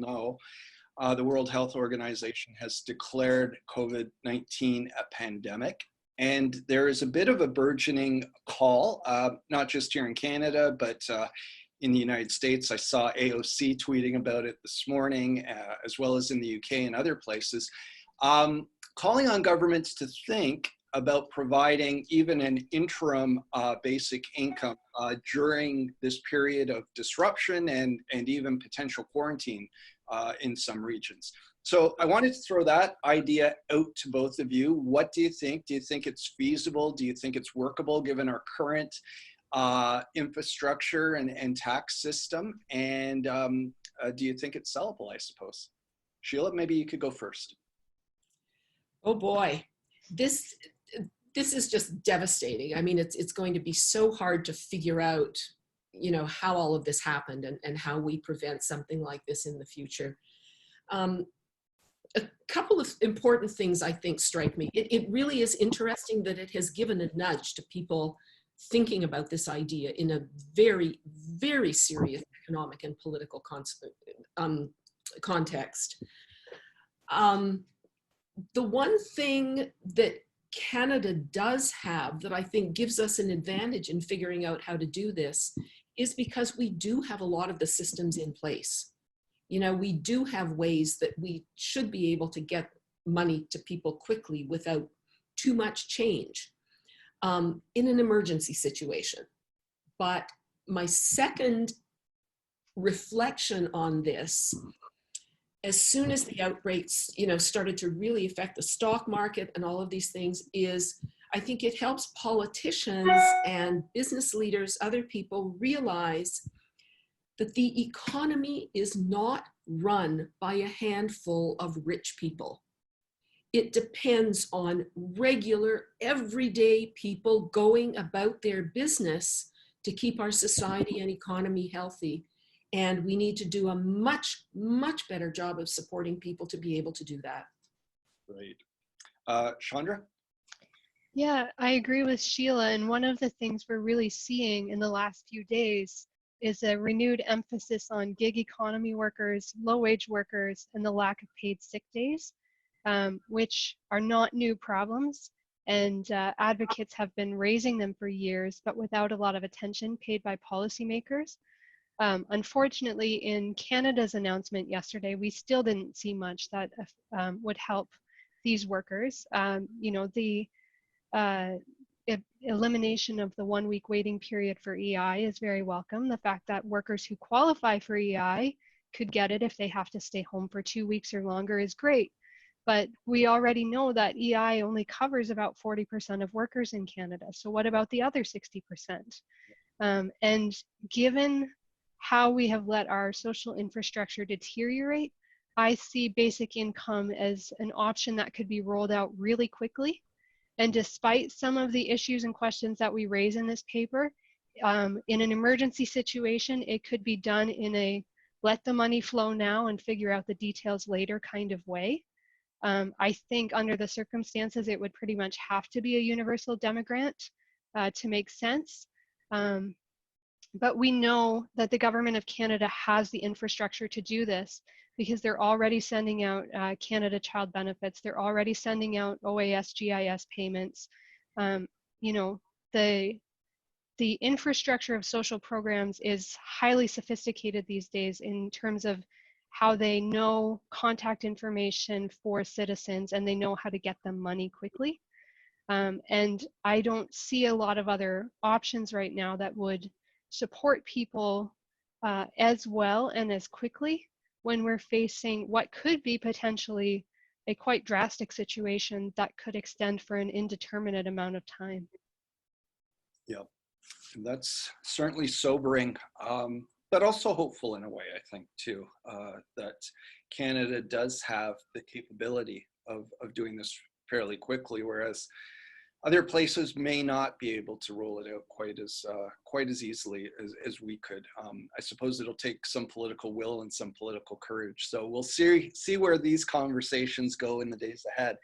know, the World Health Organization has declared COVID-19 a pandemic. And there is a bit of a burgeoning call, not just here in Canada, but in the United States. I saw AOC tweeting about it this morning, as well as in the UK and other places, calling on governments to think about providing even an interim basic income during this period of disruption and even potential quarantine in some regions. So I wanted to throw that idea out to both of you. What do you think? Do you think it's feasible? Do you think it's workable given our current infrastructure and tax system? And do you think it's sellable, I suppose? Sheila, maybe you could go first. Oh boy, this is just devastating. I mean, it's going to be so hard to figure out, you know, how all of this happened and how we prevent something like this in the future. A couple of important things I think strike me. It really is interesting that it has given a nudge to people thinking about this idea in a very, very serious economic and political context. The one thing that Canada does have that I think gives us an advantage in figuring out how to do this is because we do have a lot of the systems in place. You know, we do have ways that we should be able to get money to people quickly without too much change in an emergency situation. But my second reflection on this, as soon as the outbreaks, you know, started to really affect the stock market and all of these things, is I think it helps politicians and business leaders, other people realize that the economy is not run by a handful of rich people. It depends on regular, everyday people going about their business to keep our society and economy healthy. And we need to do a much, much better job of supporting people to be able to do that. Great. Chandra? Yeah, I agree with Sheila. And one of the things we're really seeing in the last few days is a renewed emphasis on gig economy workers, low-wage workers, and the lack of paid sick days, which are not new problems. And advocates have been raising them for years, but without a lot of attention paid by policymakers. Unfortunately, in Canada's announcement yesterday, we still didn't see much that would help these workers. You know, the elimination of the 1 week waiting period for EI is very welcome. The fact that workers who qualify for EI could get it if they have to stay home for 2 weeks or longer is great. But we already know that EI only covers about 40% of workers in Canada. So what about the other 60%? And given how we have let our social infrastructure deteriorate, I see basic income as an option that could be rolled out really quickly. And despite some of the issues and questions that we raise in this paper, in an emergency situation, it could be done in a let the money flow now and figure out the details later kind of way. I think under the circumstances, it would pretty much have to be a universal demogrant to make sense. But we know that the government of Canada has the infrastructure to do this because they're already sending out Canada Child Benefits. They're already sending out OAS GIS payments. You know, the infrastructure of social programs is highly sophisticated these days in terms of how they know contact information for citizens and they know how to get them money quickly. And I don't see a lot of other options right now that would support people as well and as quickly when we're facing what could be potentially a quite drastic situation that could extend for an indeterminate amount of time. Yeah, that's certainly sobering, but also hopeful in a way, I think, too, that Canada does have the capability of doing this fairly quickly, whereas other places may not be able to roll it out quite as easily as we could. I suppose it'll take some political will and some political courage. So we'll see where these conversations go in the days ahead.